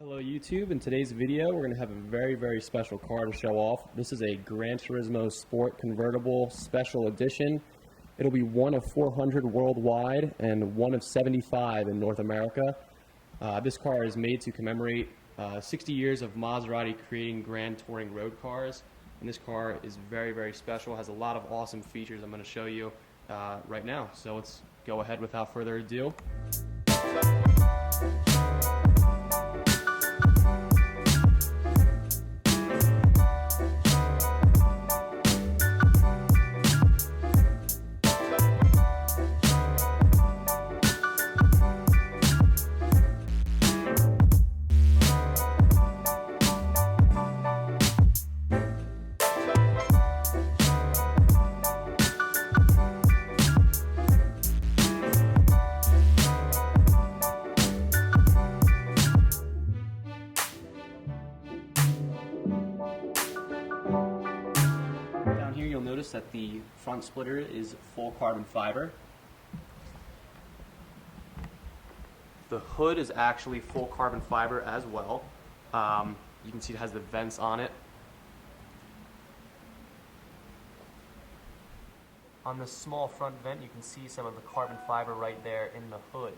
Hello YouTube, in today's video we're going to have a very special car to show off. This is a GranTurismo Sport Convertible Special Edition. It'll be one of 400 worldwide and one of 75 in North America. This car is made to commemorate 60 years of Maserati creating grand touring road cars. And this car is very special, has a lot of awesome features I'm going to show you right now. So let's go ahead without further ado. You'll notice that the front splitter is full carbon fiber. The hood is actually full carbon fiber as well. You can see it has the vents on it. On the small front vent you can see some of the carbon fiber right there in the hood.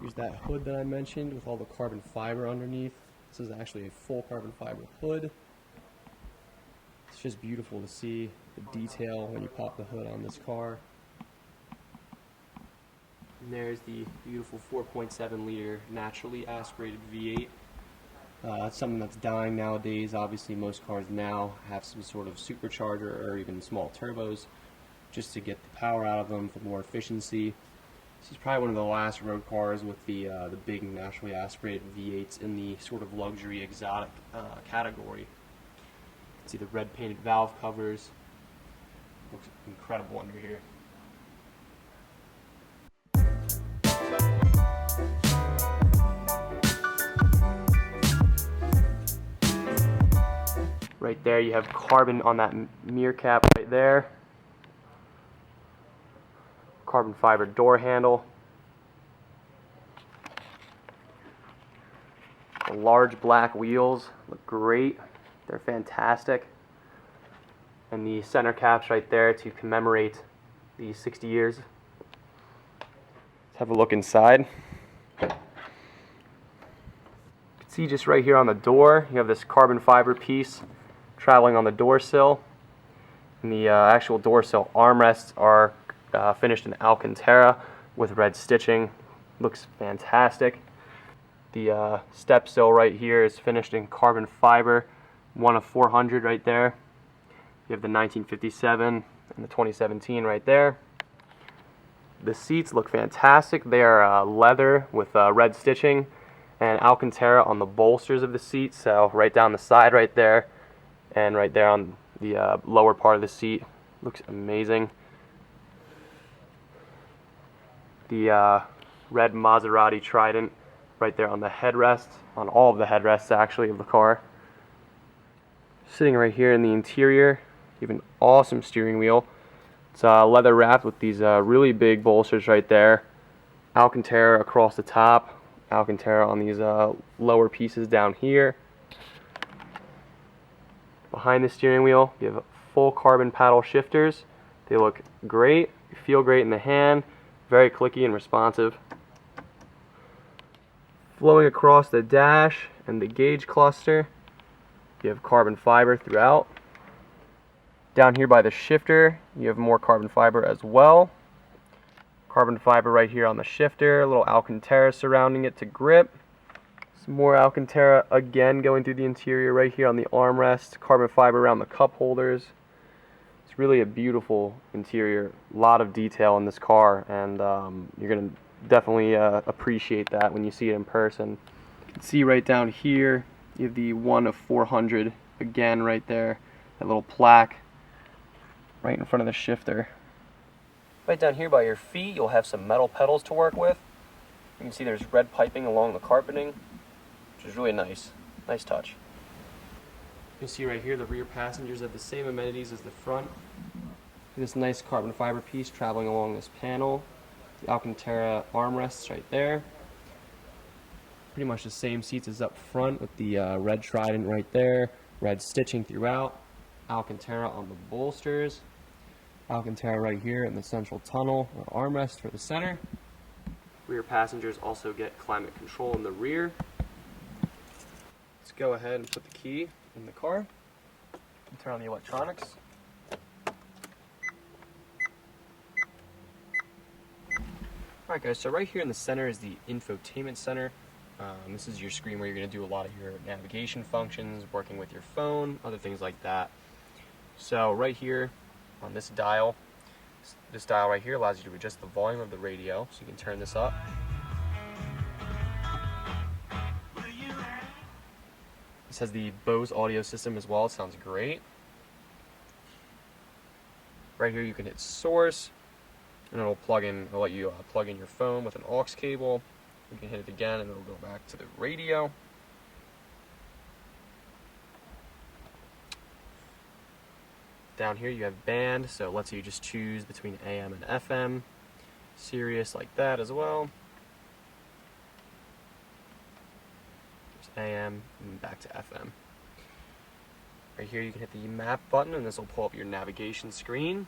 Here's that hood that I mentioned with all the carbon fiber underneath. This is actually a full carbon fiber hood. It's just beautiful to see the detail when you pop the hood on this car. And there's the beautiful 4.7 liter naturally aspirated V8. That's something that's dying nowadays. Obviously most cars now have some sort of supercharger or even small turbos just to get the power out of them for more efficiency. This is probably one of the last road cars with the big naturally aspirated V8s in the sort of luxury exotic category. See the red painted valve covers. Looks incredible under here. Right there you have carbon on that mirror cap right there. Carbon fiber door handle. The large black wheels look great. They're fantastic. And the center caps right there to commemorate the 60 years. Let's have a look inside. You can see just right here on the door, you have this carbon fiber piece traveling on the door sill. And the actual door sill armrests are finished in alcantara with red stitching. Looks fantastic. The step sill right here is finished in carbon fiber. One of 400 right there. You have the 1957 and the 2017 right there. The seats look fantastic. They are leather with red stitching and alcantara on the bolsters of the seats. So right down the side right there and right there on the lower part of the seat. Looks amazing. The red Maserati Trident right there on the headrest, on all of the headrests actually of the car. Sitting right here in the interior, you have an awesome steering wheel. It's leather wrapped with these really big bolsters right there. Alcantara across the top, alcantara on these lower pieces down here. Behind the steering wheel, you have full carbon paddle shifters. They look great, feel great in the hand, very clicky and responsive. Flowing across the dash and the gauge cluster, you have carbon fiber throughout. Down here by the shifter, you have more carbon fiber as well. Carbon fiber right here on the shifter, a little alcantara surrounding it to grip. Some more alcantara again going through the interior right here on the armrest. Carbon fiber around the cup holders. It's really a beautiful interior. A lot of detail in this car, and you're going to definitely appreciate that when you see it in person. You can see right down here, you have the 1 of 400 again right there, that little plaque right in front of the shifter. Right down here by your feet you'll have some metal pedals to work with. You can see there's red piping along the carpeting, which is really nice. Nice touch. You'll see right here the rear passengers have the same amenities as the front. This nice carbon fiber piece traveling along this panel. The Alcantara armrests right there. Pretty much the same seats as up front with the red trident right there, red stitching throughout, alcantara on the bolsters, alcantara right here in the central tunnel or armrest for the center. Rear passengers also get climate control in the rear. Let's go ahead and put the key in the car and turn on the electronics. Alright guys, so right here in the center is the Infotainment Center. This is your screen where you're going to do a lot of your navigation functions, working with your phone, other things like that. So right here on this dial right here allows you to adjust the volume of the radio, so you can turn this up. This has the Bose audio system as well, it sounds great. Right here you can hit source, and it'll let you plug in your phone with an aux cable. You can hit it again and it'll go back to the radio. Down here you have band, so it lets you just choose between AM and FM. Sirius like that as well. There's AM and back to FM. Right here you can hit the map button and this will pull up your navigation screen.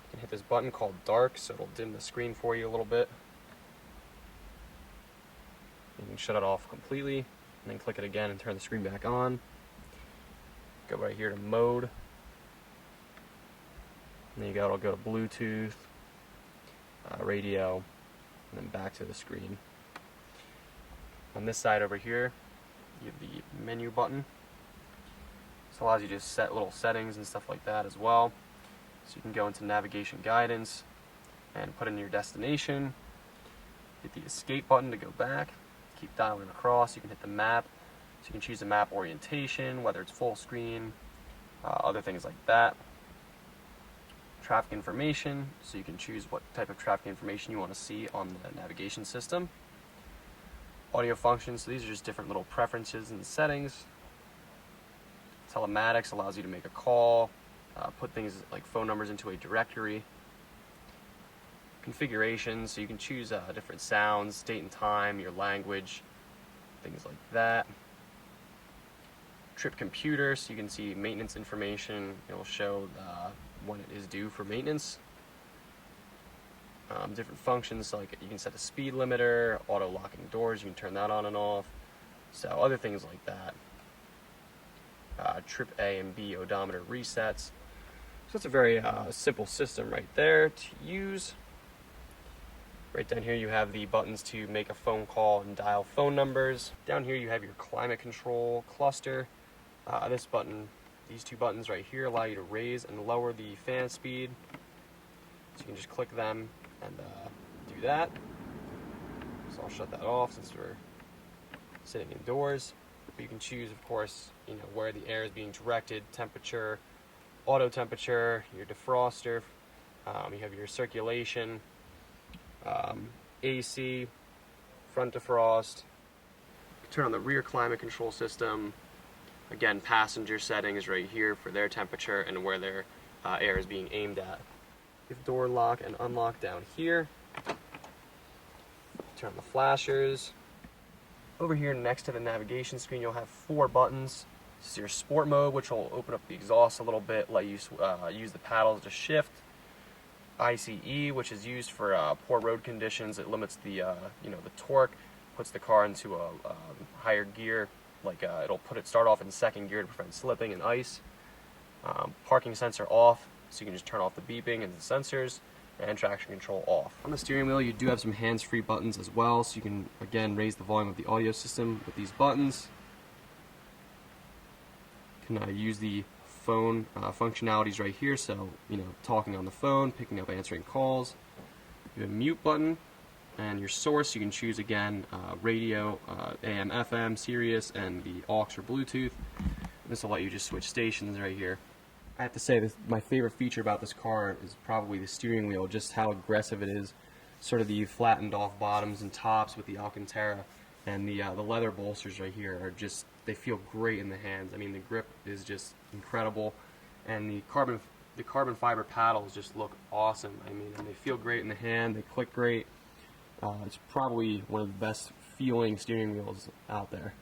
You can hit this button called dark, so it'll dim the screen for you a little bit. You can shut it off completely and then click it again and turn the screen back on. Go right here to mode. And there you go, it'll go to Bluetooth, radio, and then back to the screen. On this side over here, you have the menu button. This allows you to set little settings and stuff like that as well. So you can go into navigation guidance and put in your destination. Hit the escape button to go back. Keep dialing across. You can hit the map. So you can choose the map orientation, whether it's full screen, other things like that. Traffic information, so you can choose what type of traffic information you want to see on the navigation system. Audio functions, so these are just different little preferences and settings. Telematics allows you to make a call, put things like phone numbers into a directory. Configurations, so you can choose different sounds, date and time, your language, things like that. Trip computer, so you can see maintenance information. It will show when it is due for maintenance. Different functions, so like you can set a speed limiter, auto locking doors, you can turn that on and off. So other things like that. Trip A and B odometer resets. So it's a very simple system right there to use. Right down here you have the buttons to make a phone call and dial phone numbers. Down here you have your climate control cluster. These two buttons right here allow you to raise and lower the fan speed. So you can just click them and do that. So I'll shut that off since we're sitting indoors. But you can choose, of course, where the air is being directed, temperature, auto temperature, your defroster. You have your circulation, AC, front defrost. Turn on the rear climate control system. Again, passenger settings right here for their temperature and where their air is being aimed at. You have door lock and unlock down here. Turn on the flashers. Over here next to the navigation screen you'll have 4 buttons. This is your sport mode, which will open up the exhaust a little bit, let you use the paddles to shift. ICE, which is used for poor road conditions. It limits the the torque, puts the car into a higher gear. It'll start off in second gear to prevent slipping and ice. Parking sensor off, so you can just turn off the beeping and the sensors, and traction control off. On the steering wheel you do have some hands-free buttons as well, so you can again raise the volume of the audio system with these buttons. You can use the phone functionalities right here, so talking on the phone, picking up answering calls. You have a mute button. And your source, you can choose again radio, AM, FM, Sirius, and the aux or Bluetooth. This will let you just switch stations right here. I have to say, my favorite feature about this car is probably the steering wheel, just how aggressive it is. Sort of the flattened off bottoms and tops with the alcantara, and the leather bolsters right here are just, they feel great in the hands. I mean, the grip is just incredible, and the carbon fiber paddles just look awesome. I mean, and they feel great in the hand, they click great. It's probably one of the best feeling steering wheels out there.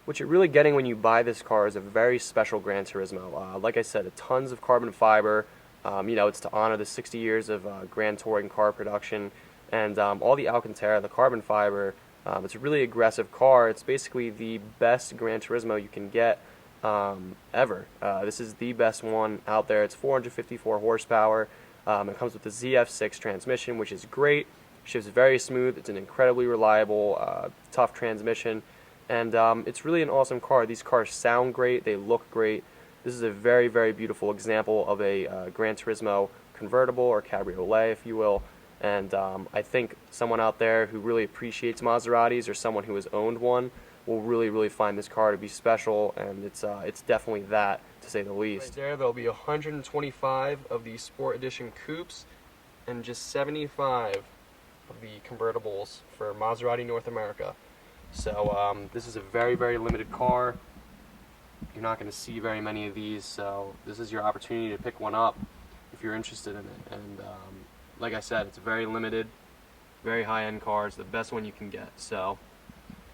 What you're really getting when you buy this car is a very special GranTurismo. Like I said, tons of carbon fiber. It's to honor the 60 years of Grand Touring car production, and all the alcantara, the carbon fiber. It's a really aggressive car. It's basically the best GranTurismo you can get ever. This is the best one out there. It's 454 horsepower. It comes with the ZF6 transmission, which is great. Shifts very smooth. It's an incredibly reliable, tough transmission, and it's really an awesome car. These cars sound great. They look great. This is a very, very beautiful example of a GranTurismo convertible or cabriolet, if you will. And I think someone out there who really appreciates Maseratis, or someone who has owned one, will really, really find this car to be special, and it's definitely that, to say the least. Right there'll be 125 of the Sport Edition coupes and just 75 of the convertibles for Maserati North America. So this is a very, very limited car. You're not going to see very many of these, so this is your opportunity to pick one up if you're interested in it. And like I said, it's very limited, very high-end car. It's the best one you can get, so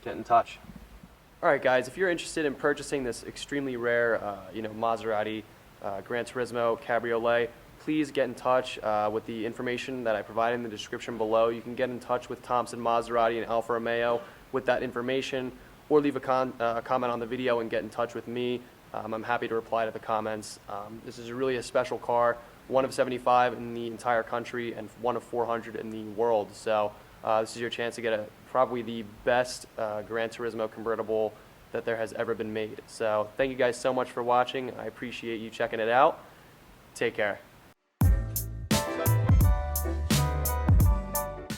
get in touch. Alright guys, if you're interested in purchasing this extremely rare Maserati GranTurismo Cabriolet, please get in touch with the information that I provide in the description below. You can get in touch with Thompson Maserati and Alfa Romeo with that information, or leave a comment on the video and get in touch with me. I'm happy to reply to the comments. This is really a special car, one of 75 in the entire country and one of 400 in the world. So this is your chance to get probably the best GranTurismo convertible that there has ever been made. So thank you guys so much for watching. I appreciate you checking it out. Take care.